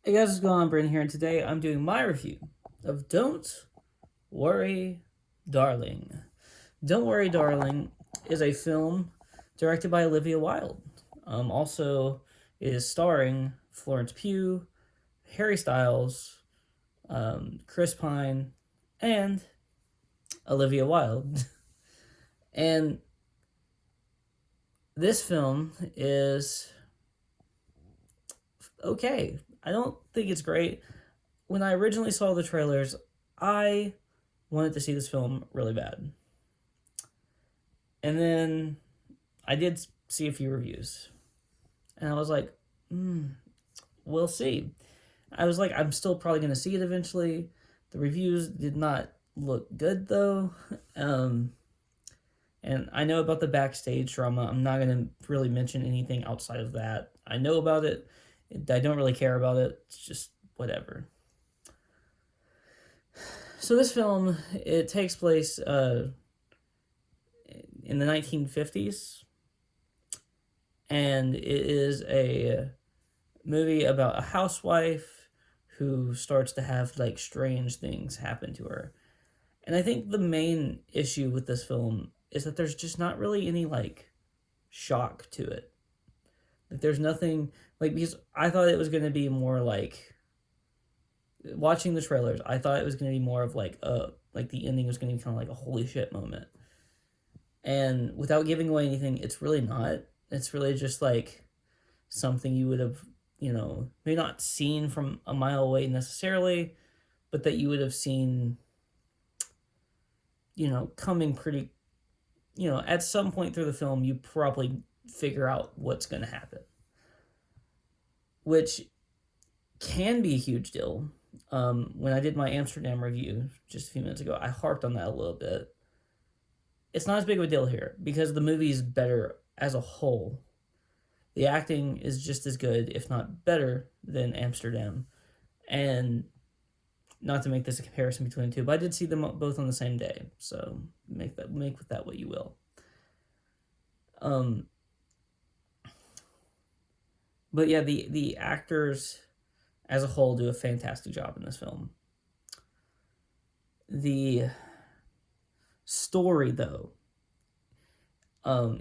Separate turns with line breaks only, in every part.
Hey guys, what's going on? Brandon here, and today I'm doing my review of Don't Worry, Darling. Don't Worry, Darling is a film directed by Olivia Wilde. Also, it is starring Florence Pugh, Harry Styles, Chris Pine, and Olivia Wilde. And this film is okay. I don't think it's great. When I originally saw the trailers, I wanted to see this film really bad. And then I did see a few reviews. And I was like, we'll see. I was like, I'm still probably going to see it eventually. The reviews did not look good, though. Um, and I know about the backstage drama. I'm not going to really mention anything outside of that. I know about it. I don't really care about it. It's just whatever. So this film, it takes place in the 1950s, and it is a movie about a housewife who starts to have like strange things happen to her. And I think the main issue with this film is that there's just not really any like shock to it. Like there's nothing like, because I thought it was going to be more like, watching the trailers, I thought it was going to be more of like the ending was going to be kind of like a holy shit moment. And without giving away anything, it's really not. It's really just like something you would have, maybe not seen from a mile away necessarily, but that you would have seen, coming pretty, at some point through the film, you probably figure out what's going to happen, which can be a huge deal. When I did my Amsterdam review just a few minutes ago, I harped on that a little bit. It's not as big of a deal here because the movie is better as a whole. The acting is just as good, if not better, than Amsterdam. And not to make this a comparison between the two, but I did see them both on the same day, so make with that what you will. But yeah, the actors as a whole do a fantastic job in this film. The story, though,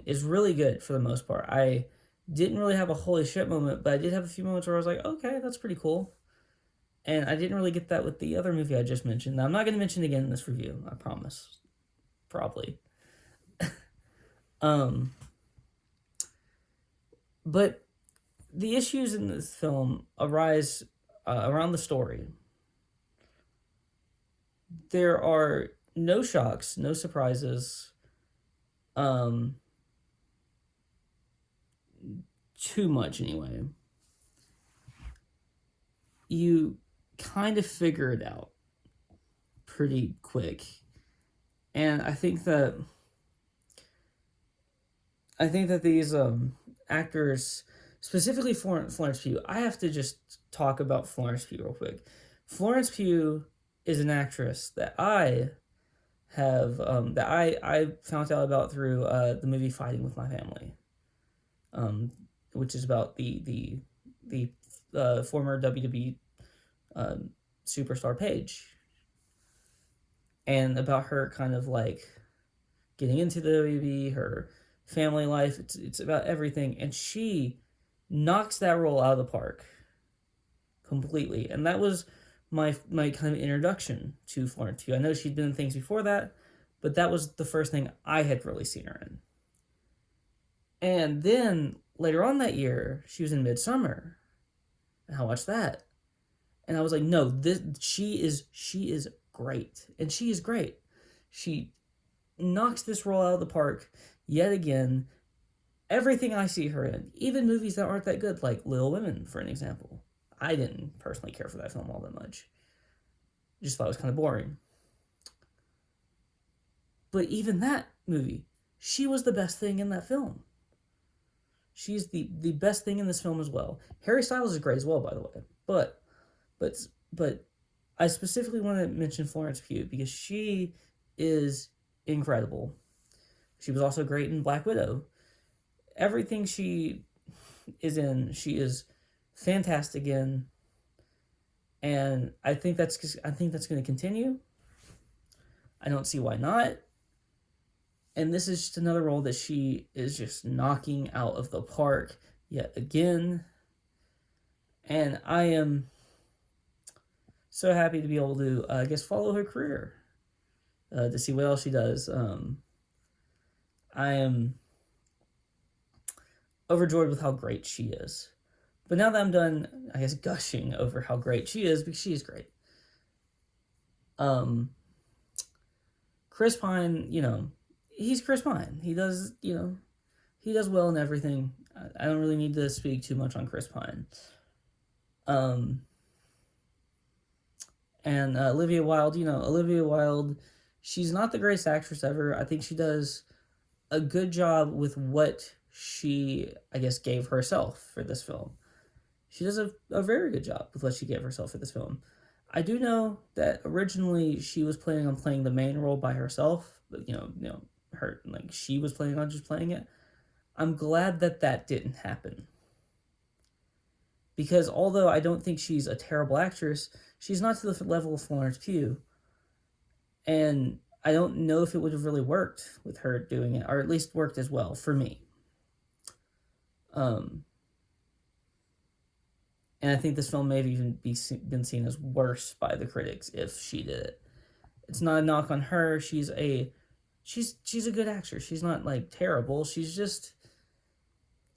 is really good for the most part. I didn't really have a holy shit moment, but I did have a few moments where I was like, okay, that's pretty cool. And I didn't really get that with the other movie I just mentioned. Now, I'm not going to mention it again in this review, I promise. Probably. But the issues in this film arise around the story. There are no shocks, no surprises, too much anyway. You kind of figure it out pretty quick. And I think that these actors, specifically Florence Pugh, I have to just talk about Florence Pugh real quick. Florence Pugh is an actress that I have I found out about through the movie Fighting with My Family, which is about the former WWE superstar Paige, and about her kind of like getting into the WWE, her family life. It's about everything, and she knocks that role out of the park completely. And that was my kind of introduction to Florence Pugh. I know she'd been in things before that, but that was the first thing I had really seen her in. And then later on that year, she was in Midsummer, and I watched that, and I was like, no, she is great, and she is great. She knocks this role out of the park yet again. Everything I see her in, even movies that aren't that good, like Little Women, for an example. I didn't personally care for that film all that much. Just thought it was kind of boring. But even that movie, she was the best thing in that film. She's the best thing in this film as well. Harry Styles is great as well, by the way. But I specifically want to mention Florence Pugh because she is incredible. She was also great in Black Widow. Everything she is in, she is fantastic in. and I think that's going to continue. I don't see why not. And this is just another role that she is just knocking out of the park yet again. And I am so happy to be able to, I guess, follow her career, to see what else she does. I am overjoyed with how great she is. But now that I'm done, I guess, gushing over how great she is, because she is great. Chris Pine, he's Chris Pine. He does, he does well in everything. I don't really need to speak too much on Chris Pine. And Olivia Wilde, she's not the greatest actress ever. I think she does a good job with what she, I guess, gave herself for this film. She does a very good job with what she gave herself for this film. I do know that originally she was planning on playing the main role by herself, but she was planning on just playing it. I'm glad that didn't happen. Because although I don't think she's a terrible actress, she's not to the level of Florence Pugh. And I don't know if it would have really worked with her doing it, or at least worked as well for me. And I think this film may have even been seen as worse by the critics if she did it. It's not a knock on her. She's a good actress. She's not like terrible. She's just,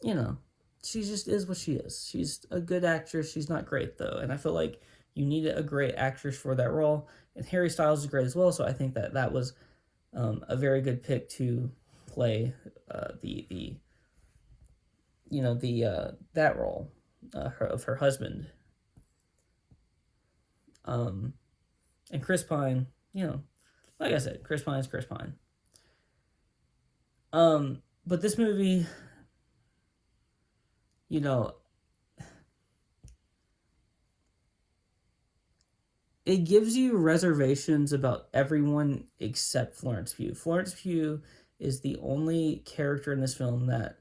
she just is what she is. She's a good actress. She's not great though, and I feel like you needed a great actress for that role. And Harry Styles is great as well, so I think that was a very good pick to play that role of her husband. And Chris Pine, like I said, Chris Pine is Chris Pine. But this movie, it gives you reservations about everyone except Florence Pugh. Florence Pugh is the only character in this film that,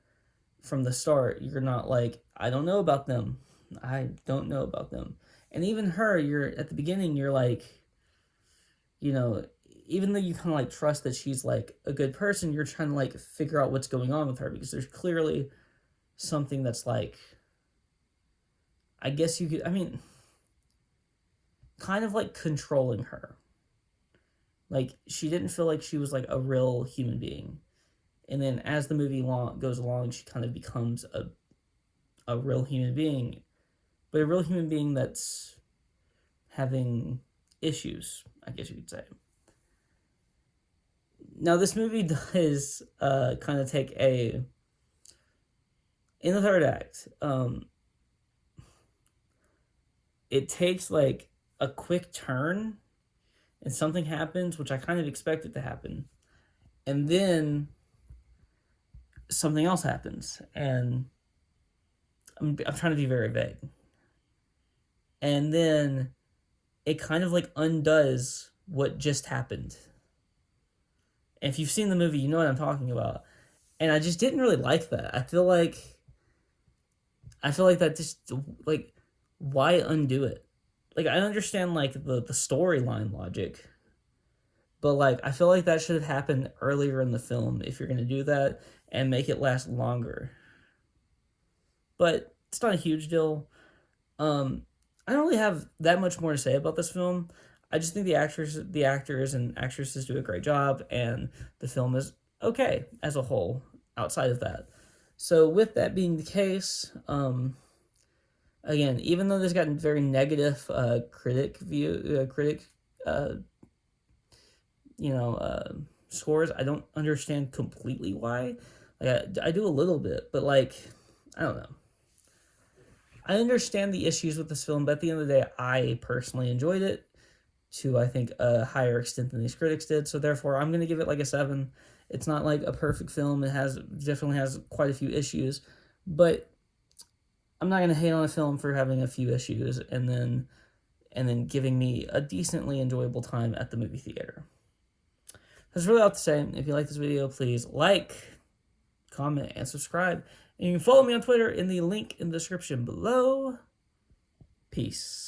from the start, you're not like, I don't know about them. I don't know about them. And even her, at the beginning, you're like, even though you kind of like trust that she's like a good person, you're trying to like figure out what's going on with her, because there's clearly something that's like, I guess you could, kind of like controlling her. Like, she didn't feel like she was like a real human being. And then as the movie goes along, she kind of becomes a real human being. But a real human being that's having issues, I guess you could say. Now, this movie does kind of take in the third act, it takes like a quick turn and something happens, which I kind of expected to happen. And then something else happens, and I'm trying to be very vague. And then it kind of like undoes what just happened. And if you've seen the movie, you know what I'm talking about. And I just didn't really like that. I feel like that just, like, why undo it? Like, I understand, like, the storyline logic, but, like, I feel like that should have happened earlier in the film if you're going to do that and make it last longer. But it's not a huge deal. I don't really have that much more to say about this film. I just think the actors and actresses do a great job, and the film is okay as a whole outside of that. So with that being the case, again, even though this got very negative scores, I don't understand completely why. Like, I do a little bit, but like, I don't know. I understand the issues with this film, but at the end of the day, I personally enjoyed it to, I think, a higher extent than these critics did. So therefore, I'm going to give it like a 7. It's not like a perfect film. It definitely has quite a few issues, but I'm not going to hate on a film for having a few issues and then giving me a decently enjoyable time at the movie theater. That's really all to say. If you like this video, please like, comment, and subscribe. And you can follow me on Twitter in the link in the description below. Peace.